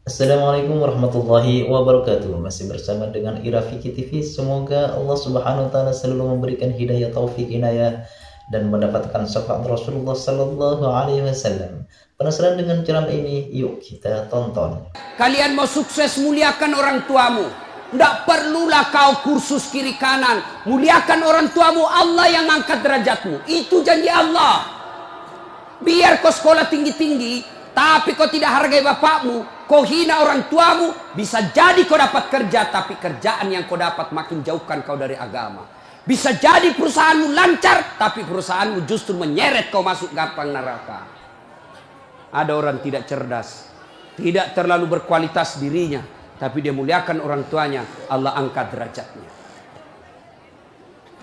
Assalamualaikum warahmatullahi wabarakatuh. Masih bersama dengan Ira Fikih TV. Semoga Allah Subhanahu wa taala selalu memberikan hidayah, taufik, inayah dan mendapatkan syafaat Rasulullah sallallahu alaihi wasallam. Penasaran dengan ceramah ini? Yuk kita tonton. Kalian mau sukses, muliakan orang tuamu. Tidak perlulah kau kursus kiri kanan. Muliakan orang tuamu, Allah yang angkat derajatmu. Itu janji Allah. Biar kau sekolah tinggi-tinggi, tapi kau tidak hargai bapakmu, kau hina orang tuamu, bisa jadi kau dapat kerja, tapi kerjaan yang kau dapat makin jauhkan kau dari agama. Bisa jadi perusahaanmu lancar, tapi perusahaanmu justru menyeret kau masuk gampang neraka. Ada orang tidak cerdas, tidak terlalu berkualitas dirinya, tapi dia muliakan orang tuanya, Allah angkat derajatnya.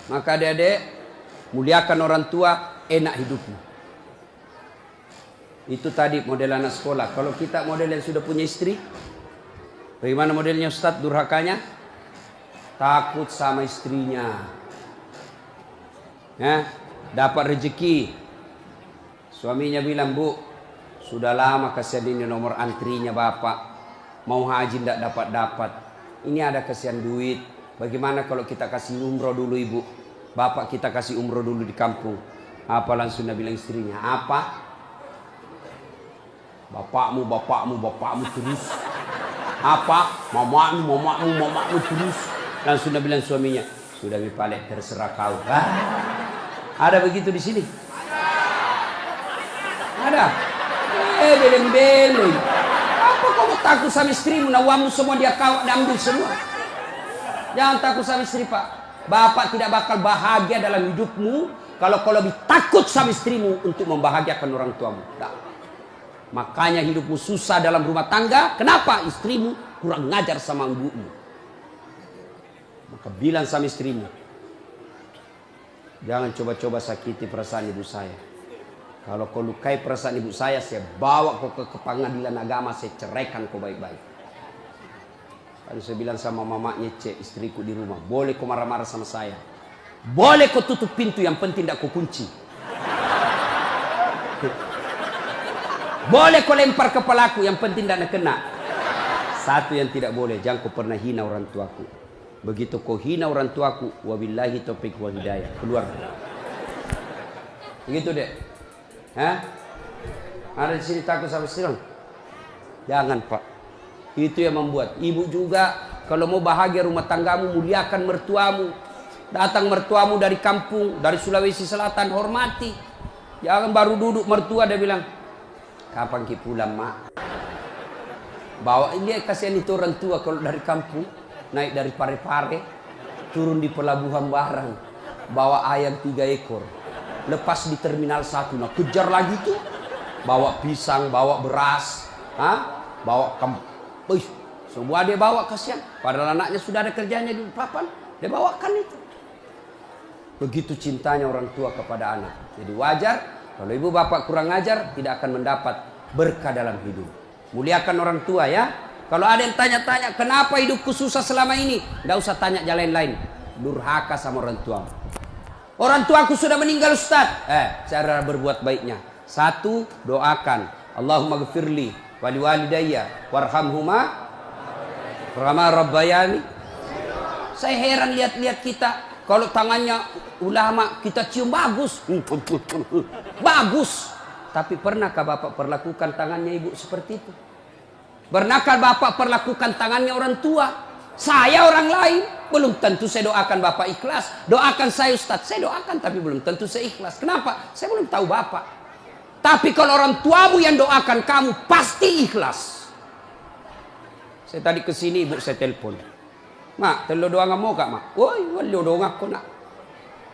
Maka adik-adik, muliakan orang tua, enak hidupmu. Itu tadi model anak sekolah. Kalau kita model yang sudah punya istri, bagaimana modelnya Ustadz durhakanya? Takut sama istrinya. Ya, dapat rezeki. Suaminya bilang, Bu, sudah lama kasihan ini nomor antrinya Bapak. Mau haji tidak dapat-dapat. Ini ada kasihan duit. Bagaimana kalau kita kasih umroh dulu Ibu? Bapak kita kasih umroh dulu di kampung. Apa langsung dia bilang istrinya? Apa? Bapakmu terus. Apa? Mamamu terus. Langsung dia bilang suaminya, sudah Bipalek, terserah kau. Ada begitu di sini? Ada. Beleng-beleng. Apa kamu takut sama istrimu? Nawamu semua dia kau ambil semua. Jangan takut sama istri, Pak. Bapak tidak bakal bahagia dalam hidupmu kalau kau lebih takut sama istrimu untuk membahagiakan orang tuamu. Nah. Makanya hidupmu susah dalam rumah tangga. Kenapa? Istrimu kurang ngajar sama ibumu. Maka bilang sama istrimu, jangan coba-coba sakiti perasaan ibu saya. Kalau kau lukai perasaan ibu saya bawa kau ke pengadilan agama, saya ceraikan kau baik-baik. Lalu saya bilang sama mamanya, Cek, istriku di rumah, boleh kau marah-marah sama saya, boleh kau tutup pintu, yang penting tidak kau kunci. Boleh kau lempar kepalaku, yang penting tidak kena. Satu yang tidak boleh, jangan kau pernah hina orang tuaku. Begitu kau hina orang tuaku, wabillahi taufiq wa hidayah, keluar. Begitu deh. Ada di sini takut sama istri? Jangan, Pak. Itu yang membuat ibu juga kalau mau bahagia rumah tanggamu, muliakan mertuamu. Datang mertuamu dari kampung, dari Sulawesi Selatan, hormati. Jangan baru duduk mertua dia bilang, kapan ki pulang, Mak? Bawa ini, kasihan itu orang tua kalau dari kampung naik dari Parepare, turun di pelabuhan barang, bawa ayam 3 ekor, lepas di terminal 1, nah kejar lagi tuh, bawa pisang, bawa beras, bawa semua dia bawa, kasihan. Padahal anaknya sudah ada kerjanya di papan, dia bawakan itu. Begitu cintanya orang tua kepada anak. Jadi wajar kalau ibu bapak kurang ajar, tidak akan mendapat berkah dalam hidup. Muliakan orang tua ya. Kalau ada yang tanya-tanya, kenapa hidupku susah selama ini? Tidak usah tanya jalan lain. Durhaka sama orang tua. Orang tuaku sudah meninggal, Ustaz. Cara berbuat baiknya. 1, doakan. Allahumma gfirli wali walidayya warhamhuma kama rabbayani. Saya heran lihat-lihat kita. Kalau tangannya ulama kita cium bagus. Bagus. Tapi pernahkah Bapak perlakukan tangannya ibu seperti itu? Pernahkah Bapak perlakukan tangannya orang tua? Saya orang lain. Belum tentu saya doakan Bapak ikhlas. Doakan saya Ustaz. Saya doakan tapi belum tentu saya ikhlas. Kenapa? Saya belum tahu Bapak. Tapi kalau orang tuamu yang doakan kamu pasti ikhlas. Saya tadi kesini ibu saya telepon. Mak, telo doa nggak mau kak, Mak? Woi, wali doa aku nak.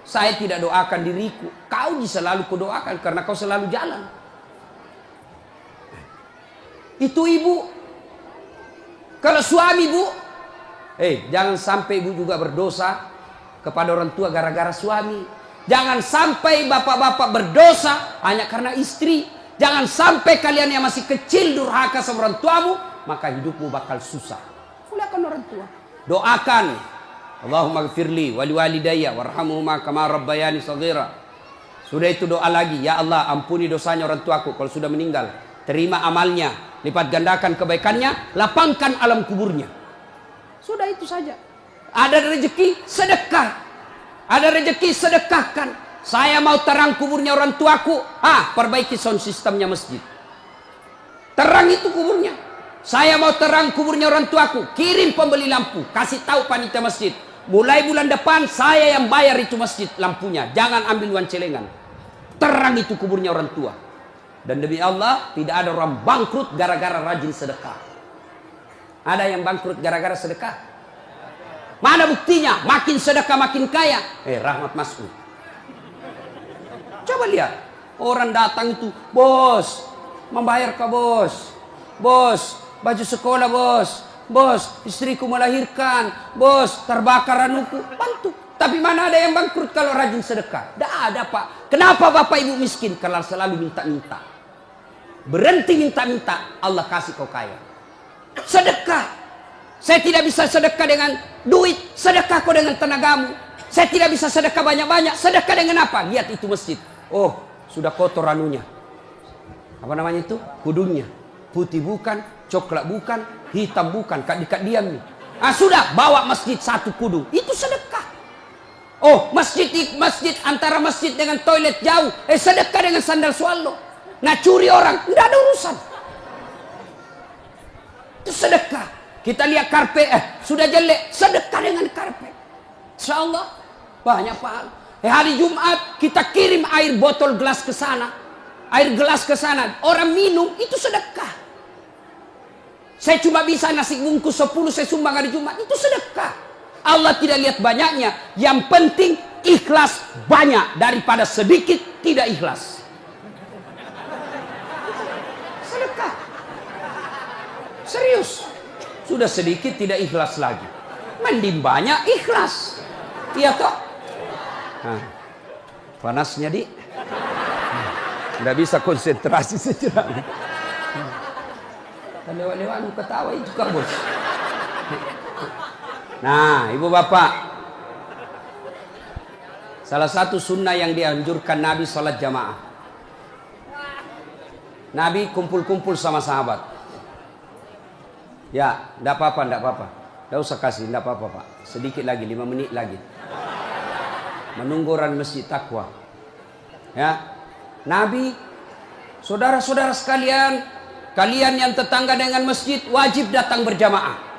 Saya tidak doakan diriku. Kau selalu kudoakan karena kau selalu jalan. Itu ibu. Kalau suami bu, jangan sampai ibu juga berdosa kepada orang tua gara-gara suami. Jangan sampai bapak-bapak berdosa hanya karena istri. Jangan sampai kalian yang masih kecil durhaka sama orang tuamu, maka hidupmu bakal susah. Muliakan orang tua. Doakan, Allahumma gfirli wali walidayya warhamhuma kama rabbayani shaghira. Sudah itu doa lagi, ya Allah ampuni dosanya orang tuaku kalau sudah meninggal. Terima amalnya, lipat gandakan kebaikannya, lapangkan alam kuburnya. Sudah itu saja. Ada rezeki, sedekah. Ada rezeki, sedekahkan. Saya mau terang kuburnya orang tuaku, perbaiki sound sistemnya masjid. Terang itu kuburnya. Saya mau terang kuburnya orang tuaku, kirim pembeli lampu, kasih tahu panitia masjid. Mulai bulan depan saya yang bayar itu masjid lampunya. Jangan ambil uang celengan. Terang itu kuburnya orang tua. Dan demi Allah tidak ada orang bangkrut gara-gara rajin sedekah. Ada yang bangkrut gara-gara sedekah? Mana buktinya? Makin sedekah makin kaya. Rahmat Mas'ud. Coba lihat. Orang datang itu, bos, membayar ke bos. Bos, baju sekolah bos. Bos, istriku melahirkan. Bos, terbakar anuku. Bantu. Tapi mana ada yang bangkrut kalau rajin sedekah? Tidak ada, Pak. Kenapa Bapak Ibu miskin? Karena selalu minta-minta. Berhenti minta-minta, Allah kasih kau kaya. Sedekah. Saya tidak bisa sedekah dengan duit. Sedekah kau dengan tenagamu. Saya tidak bisa sedekah banyak-banyak. Sedekah dengan apa? Lihat itu masjid. Oh, sudah kotor anunya. Apa namanya itu? Kudunya. Putih bukan, coklat bukan, hitam bukan. Kak diam nih. Sudah, bawa masjid satu kudu. Itu sedekah. Oh, masjid antara masjid dengan toilet jauh. Sedekah dengan sandal swallow. Nah, curi orang, tidak ada urusan. Itu sedekah. Kita lihat karpet, sudah jelek, sedekah dengan karpet. Insya Allah, banyak pahala. Hari Jumat, kita kirim air botol gelas ke sana. Air gelas ke sana. Orang minum, itu sedekah. Saya cuma bisa nasi bungkus 10, saya sumbang hari Jumat. Itu sedekah. Allah tidak lihat banyaknya. Yang penting ikhlas banyak daripada sedikit tidak ikhlas. Sedekah. Serius. Sudah sedikit tidak ikhlas lagi. Mending banyak ikhlas. Iya toh? Panasnya di. Tidak bisa konsentrasi sejenak. Lewat-lewat ketawa itu kan bos. Nah, ibu bapak, salah satu sunnah yang dianjurkan Nabi sholat jamaah. Nabi kumpul-kumpul sama sahabat. Ya, tidak apa-apa, tidak apa-apa. Tidak usah kasih, tidak apa-apa Pak. Sedikit lagi, 5 menit lagi. Menunggu orang masjid takwa. Ya, Nabi, saudara-saudara sekalian, kalian yang tetangga dengan masjid wajib datang berjamaah.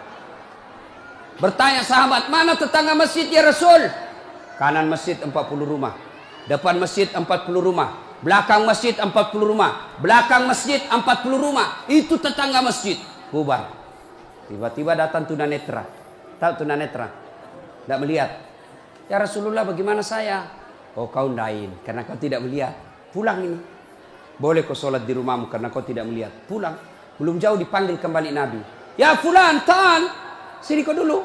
Bertanya sahabat, mana tetangga masjid ya Rasul? Kanan masjid 40 rumah. Depan masjid 40 rumah. Belakang masjid 40 rumah. Belakang masjid 40 rumah. Itu tetangga masjid. Bubar. Tiba-tiba datang tunanetra. Tahu tunanetra? Tidak melihat. Ya Rasulullah, bagaimana saya? Oh, kau ndain karena kau tidak melihat. Pulang ini. Boleh kau sholat di rumahmu karena kau tidak melihat. Pulang. Belum jauh dipanggil kembali Nabi. Ya fulan, tan. Sini kau dulu.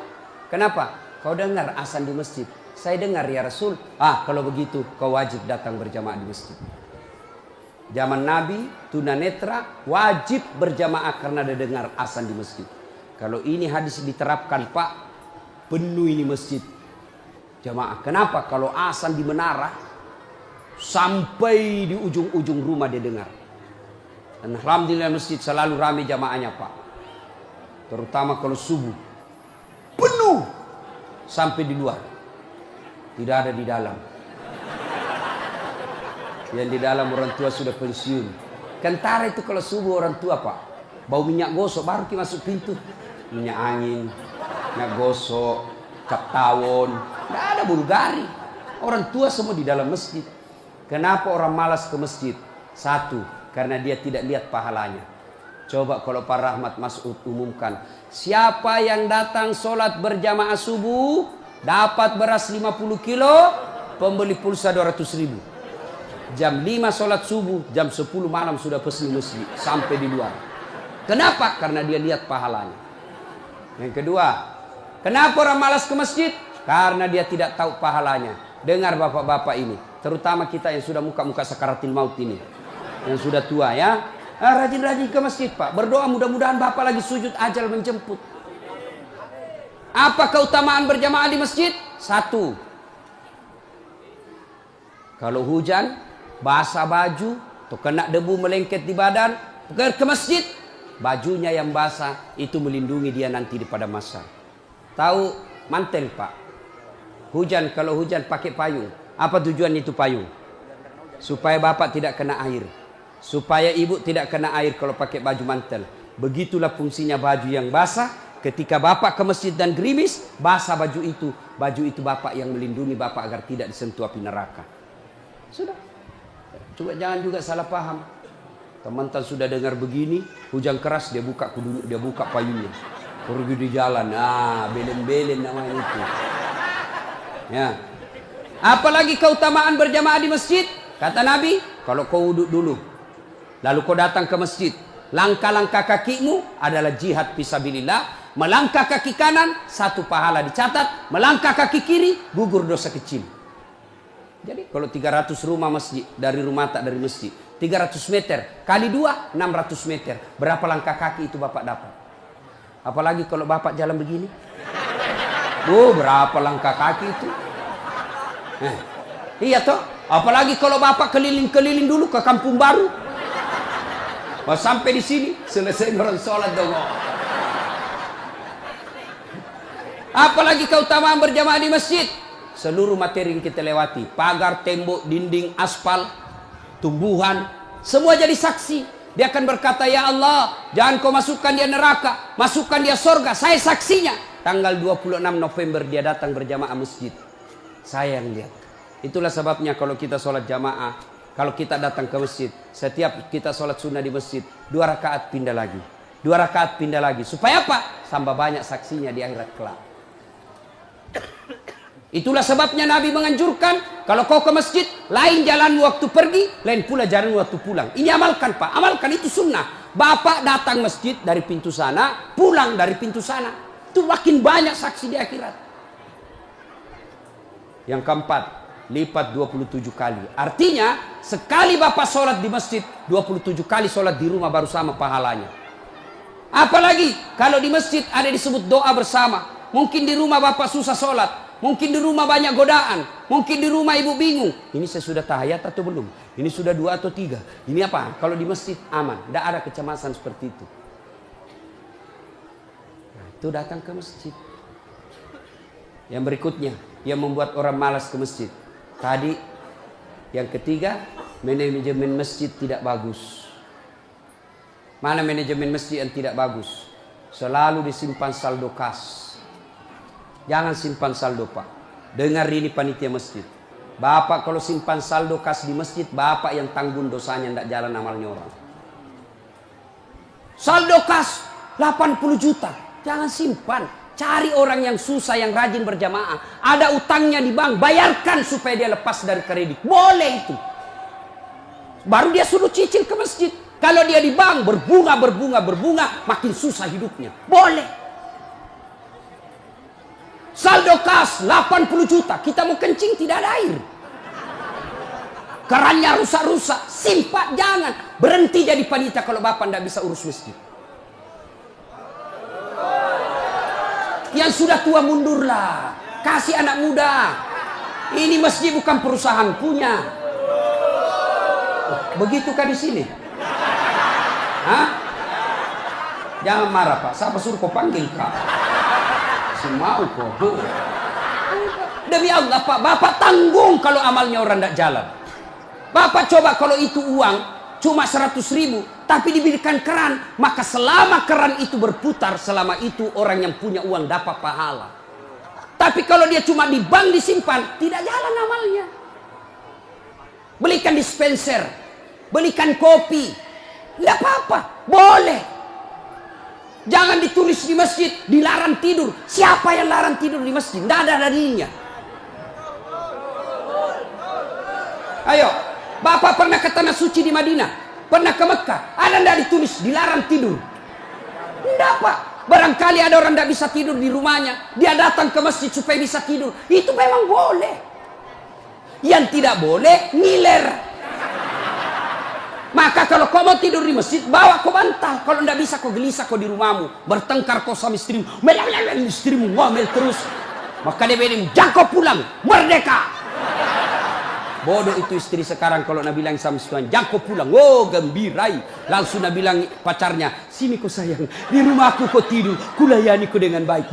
Kenapa? Kau dengar azan di masjid. Saya dengar ya Rasul. Kalau begitu kau wajib datang berjamaah di masjid. Zaman Nabi, tunanetra wajib berjamaah karena dia dengar azan di masjid. Kalau ini hadis diterapkan Pak, penuh ini masjid jamaah. Kenapa? Kalau azan di menara sampai di ujung-ujung rumah dia dengar. Dan alhamdulillah masjid selalu ramai jamaahnya Pak. Terutama kalau subuh. Penuh sampai di luar. Tidak ada di dalam. Yang di dalam orang tua sudah pensiun. Kentara itu kalau subuh orang tua Pak, bau minyak gosok baru kita masuk pintu. Minyak angin, minyak gosok, cap tawon. Tidak ada Bulgari. Orang tua semua di dalam masjid. Kenapa orang malas ke masjid? Satu, karena dia tidak lihat pahalanya. Coba kalau Pak Rahmat Mas'ud umumkan, siapa yang datang sholat berjamaah subuh dapat beras 50 kilo, pembeli pulsa 200.000. Jam 5 sholat subuh, jam 10 malam sudah pesen masjid sampai di luar. Kenapa? Karena dia lihat pahalanya. Yang kedua, kenapa orang malas ke masjid? Karena dia tidak tahu pahalanya. Dengar bapak-bapak ini, terutama kita yang sudah muka-muka sakaratil maut ini, yang sudah tua ya. Rajin-rajin ke masjid Pak. Berdoa mudah-mudahan Bapak lagi sujud ajal menjemput. Apa keutamaan berjamaah di masjid? Satu, kalau hujan basah baju, atau kena debu melengket di badan, ke masjid, bajunya yang basah itu melindungi dia nanti pada masa. Tahu mantel Pak? Hujan, kalau hujan pakai payung. Apa tujuan itu payung? Supaya bapak tidak kena air, supaya ibu tidak kena air kalau pakai baju mantel. Begitulah fungsinya baju yang basah. Ketika bapak ke masjid dan gerimis, basah baju itu bapak yang melindungi bapak agar tidak disentuh api neraka. Sudah. Coba jangan juga salah paham. Teman-teman sudah dengar begini, hujan keras dia buka payungnya, pergi di jalan. Belen-belen namanya itu. Ya. Apalagi keutamaan berjamaah di masjid. Kata Nabi, kalau kau wudhu dulu, lalu kau datang ke masjid, langkah-langkah kakimu adalah jihad fisabilillah. Melangkah kaki kanan, 1 pahala dicatat. Melangkah kaki kiri, gugur dosa kecil. Jadi kalau 300 rumah masjid, dari rumah tak dari masjid, 300 meter, kali 2, 600 meter. Berapa langkah kaki itu bapak dapat? Apalagi kalau bapak jalan begini. Berapa langkah kaki itu? Iya toh? Apalagi kalau bapak keliling-keliling dulu ke kampung baru. Sampai di sini, selesai orang sholat dong. Apalagi keutamaan berjamaah di masjid. Seluruh materi yang kita lewati, pagar, tembok, dinding, aspal, tumbuhan, semua jadi saksi. Dia akan berkata, ya Allah, jangan kau masukkan dia neraka, masukkan dia surga. Saya saksinya. Tanggal 26 November dia datang berjamaah masjid. Saya yang lihat. Itulah sebabnya kalau kita sholat jamaah, kalau kita datang ke masjid, setiap kita sholat sunnah di masjid, 2 rakaat pindah lagi, 2 rakaat pindah lagi. Supaya apa? Tambah banyak saksinya di akhirat kelak. Itulah sebabnya Nabi menganjurkan, kalau kau ke masjid, lain jalan waktu pergi, lain pula jalan waktu pulang. Ini amalkan Pak, amalkan, itu sunnah. Bapak datang masjid dari pintu sana, pulang dari pintu sana. Itu makin banyak saksi di akhirat. Yang keempat, lipat 27 kali. Artinya, sekali bapak sholat di masjid, 27 kali sholat di rumah baru sama pahalanya. Apalagi kalau di masjid ada disebut doa bersama. Mungkin di rumah bapak susah sholat, mungkin di rumah banyak godaan, mungkin di rumah ibu bingung. Ini saya sudah tahiyat atau belum? Ini sudah 2 atau 3? Ini apa? Kalau di masjid aman, tidak ada kecemasan seperti itu. Nah, itu datang ke masjid. Yang berikutnya, yang membuat orang malas ke masjid. Tadi, yang ketiga, manajemen masjid tidak bagus. Mana manajemen masjid yang tidak bagus? Selalu disimpan saldo kas. Jangan simpan saldo Pak. Dengar ini panitia masjid. Bapak kalau simpan saldo kas di masjid, bapak yang tanggung dosanya, tidak jalan amalnya orang. Saldo kas 80 juta. Jangan simpan. Cari orang yang susah, yang rajin berjamaah. Ada utangnya di bank, bayarkan supaya dia lepas dari kredit. Boleh itu. Baru dia suruh cicil ke masjid. Kalau dia di bank berbunga, makin susah hidupnya. Boleh. Saldo kas 80 juta. Kita mau kencing tidak ada air. Kerannya rusak-rusak. Simpan, jangan. Berhenti jadi panitia kalau bapak tidak bisa urus masjid. Yang sudah tua mundurlah. Kasih anak muda. Ini masjid bukan perusahaan punya. Begitukah di sini? Hah? Jangan marah Pak. Siapa suruh kau panggil Kak? Semau kok. Demi Allah Pak, bapak tanggung kalau amalnya orang tidak jalan. Bapak coba kalau itu uang cuma 100.000, tapi diberikan keran, maka selama keran itu berputar, selama itu orang yang punya uang dapat pahala. Tapi kalau dia cuma di bank disimpan, tidak jalan amalnya. Belikan dispenser, belikan kopi, tidak apa-apa, boleh. Jangan ditulis di masjid, dilarang tidur. Siapa yang larang tidur di masjid? Tidak ada dalilnya. Ayo, bapak pernah ke tanah suci di Madinah, pernah ke Mekah, ada tidak ditulis dilarang tidur? Tidak Pak. Barangkali ada orang tidak bisa tidur di rumahnya, dia datang ke masjid supaya bisa tidur. Itu memang boleh. Yang tidak boleh, ngiler. Maka kalau kau mau tidur di masjid, bawa kau bantal. Kalau tidak bisa kau gelisah kau di rumahmu, bertengkar kau sama istrimu, istrimu ngomel terus. Maka dia bilang, jangan kau pulang, merdeka. Bodoh itu istri sekarang kalau nak bilang sama suami, jangan kau pulang. Oh, gembirai. Langsung nak bilang pacarnya, sini kau sayang, di rumah aku kau tidur, kulayani kau dengan baik.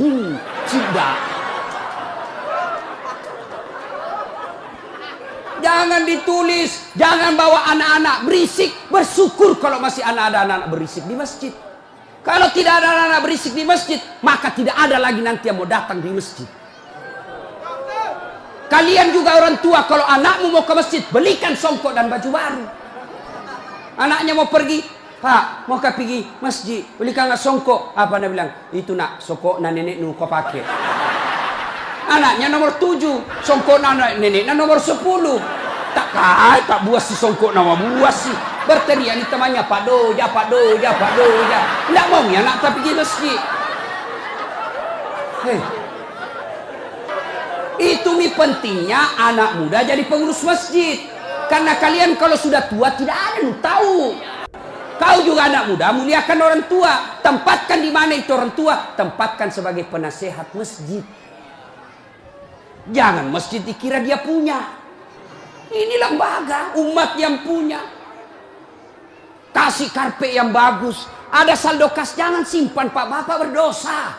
Sudah. Jangan ditulis, jangan bawa anak-anak berisik. Bersyukur kalau masih ada anak-anak berisik di masjid. Kalau tidak ada anak-anak berisik di masjid, maka tidak ada lagi nanti yang mau datang di masjid. Kalian juga orang tua, kalau anakmu mau ke masjid, belikan songkok dan baju baru. Anaknya mau pergi, Pak, mau pergi masjid, belikan nggak songkok? Apa dia bilang? Itu nak, songkok na nenek nu kau pakai. Anaknya nomor 7, songkok na nenek na nomor 10. Tak buas si songkok nama buas sih. Berteriak ni temannya, Pak Doja, Pak Doja, Pak Doja. Nggak mau ya nak pergi masjid. Hei. Itu nih pentingnya anak muda jadi pengurus masjid. Karena kalian kalau sudah tua tidak ada yang tahu. Kau juga anak muda, muliakan orang tua. Tempatkan di mana itu orang tua, tempatkan sebagai penasehat masjid. Jangan masjid dikira dia punya. Ini lembaga umat yang punya. Kasih karpet yang bagus. Ada saldo kas, jangan simpan Pak, Bapak berdosa.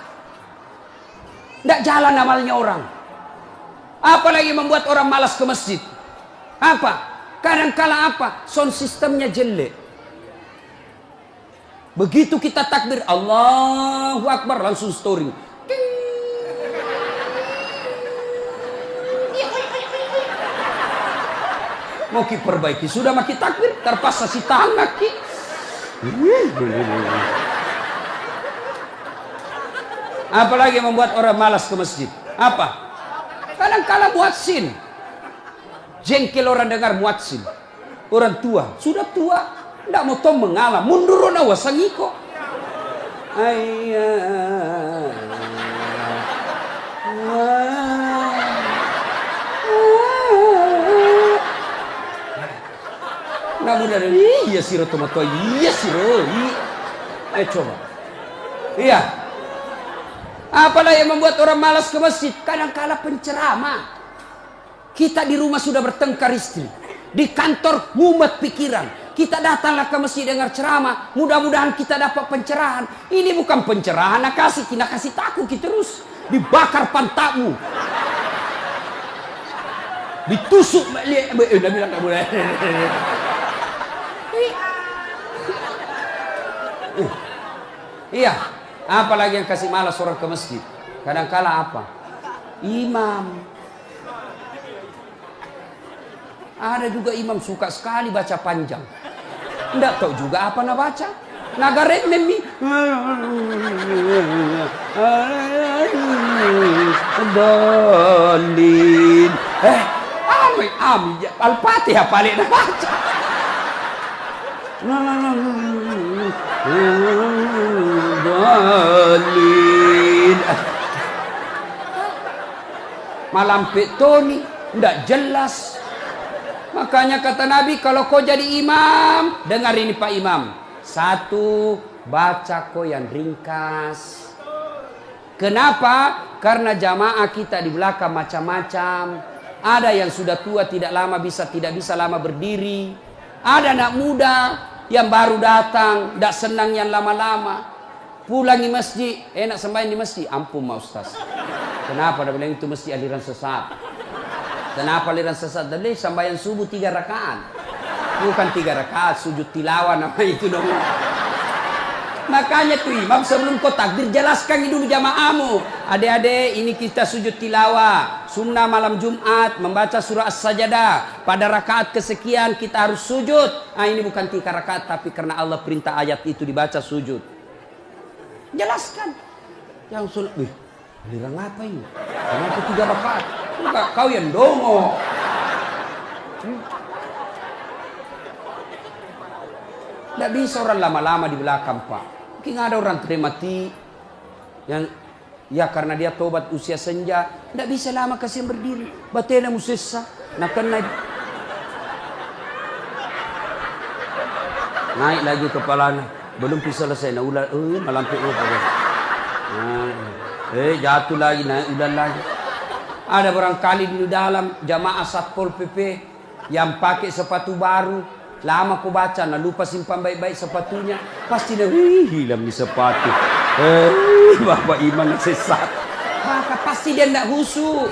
Tidak jalan amalnya orang. Apalagi membuat orang malas ke masjid. Apa? Kadang-kala apa? Sound sistemnya jelek. Begitu kita takbir Allahu Akbar, langsung story. Mau ki perbaiki, sudah maki takbir, terpaksa si tahan maki. Apalagi membuat orang malas ke masjid. Apa? Kadang-kala muadzin. Jengkel orang dengar muadzin. Orang tua, sudah tua, tidak mau tahu mengalah, mundur na wasangiko. Nah mudah dari iya siro tomato, iya siro. Coba. Iya. Apalah yang membuat orang malas ke masjid? Kadang-kala penceramah. Kita di rumah sudah bertengkar istri. Di kantor mumet pikiran. Kita datanglah ke masjid dengar ceramah. Mudah-mudahan kita dapat pencerahan. Ini bukan pencerahan, nak kasih takut kita terus. Dibakar pantatmu. Ditusuk. Dia bilang tak boleh. Iya. Apalagi yang kasih malas orang ke masjid. Kadang-kala apa? Imam. Ada juga imam suka sekali baca panjang. Tidak tahu juga apa nak baca. Nagaret memi. Dalin. Al-Fatihah paling nak baca. Dalin. Malam petoni tidak jelas. Makanya kata Nabi, kalau kau jadi imam, dengar ini Pak Imam. 1, baca kau yang ringkas. Kenapa? Karena jamaah kita di belakang macam-macam. Ada yang sudah tua tidak bisa lama berdiri. Ada anak muda yang baru datang, tidak senang yang lama-lama. Pulang di masjid, enak sembahyang di masjid. Ampun Ma Ustaz. Kenapa? Dia bilang itu masjid aliran sesat. Kenapa aliran sesat? Dari sembahyang subuh 3 rakaat. Bukan 3 rakaat, sujud tilawah nama itu dong. Makanya tuh imam sebelum kau takbir jelaskan dulu jamaahmu. Adik-adik, ini kita sujud tilawah. Sunnah malam Jumat membaca surah As-Sajdah. Pada rakaat kesekian kita harus sujud. Ini bukan 3 rakaat, tapi karena Allah perintah ayat itu dibaca sujud. Jelaskan. Yang sulit, aliran apa ini? Kenapa 3 rakaat? Enggak, kau yang dongo. Tidak bisa orang lama-lama di belakang Pak. Mungkin ada orang mati yang ya karena dia tobat usia senja, tidak bisa lama kasih berdiri. Batena musessa, nak naik lagi kepalanya, belum bisa selesai. Nah ulah, malampir jatuh lagi, naik udah lagi. Ada barangkali di dalam jamaah Satpol PP Yang pakai sepatu baru, lama kau baca, nah lupa simpan baik-baik sepatunya, pasti dia hilang di sepatu. Bapak imam sesat. Maka pasti dia tidak khusyuk.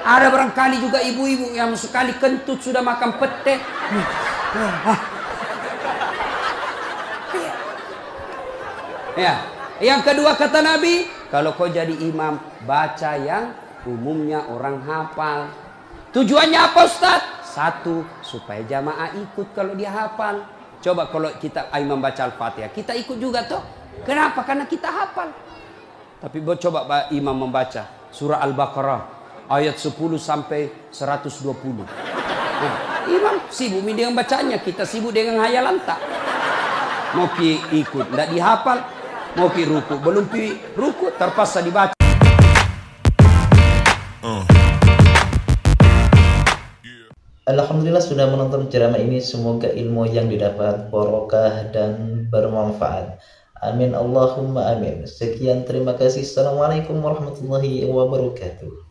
Ada barangkali juga ibu-ibu yang sekali kentut sudah makan pete. Ya. Yang kedua kata Nabi, kalau kau jadi imam, baca yang umumnya orang hafal. Tujuannya apa Ustaz? Satu, supaya jamaah ikut kalau dia hafal. Coba kalau kita imam baca Al-Fatihah, kita ikut juga toh. Kenapa? Karena kita hafal. Tapi coba imam membaca surah Al-Baqarah ayat 10 sampai 120. Nah, imam sibuk dengan bacanya, kita sibuk dengan hayalan tak. Mau ikut, tidak dihafal. Mau ruku, belum ruku, terpaksa dibaca. Alhamdulillah sudah menonton ceramah ini. Semoga ilmu yang didapat barokah dan bermanfaat. Amin Allahumma amin. Sekian, terima kasih. Assalamualaikum warahmatullahi wabarakatuh.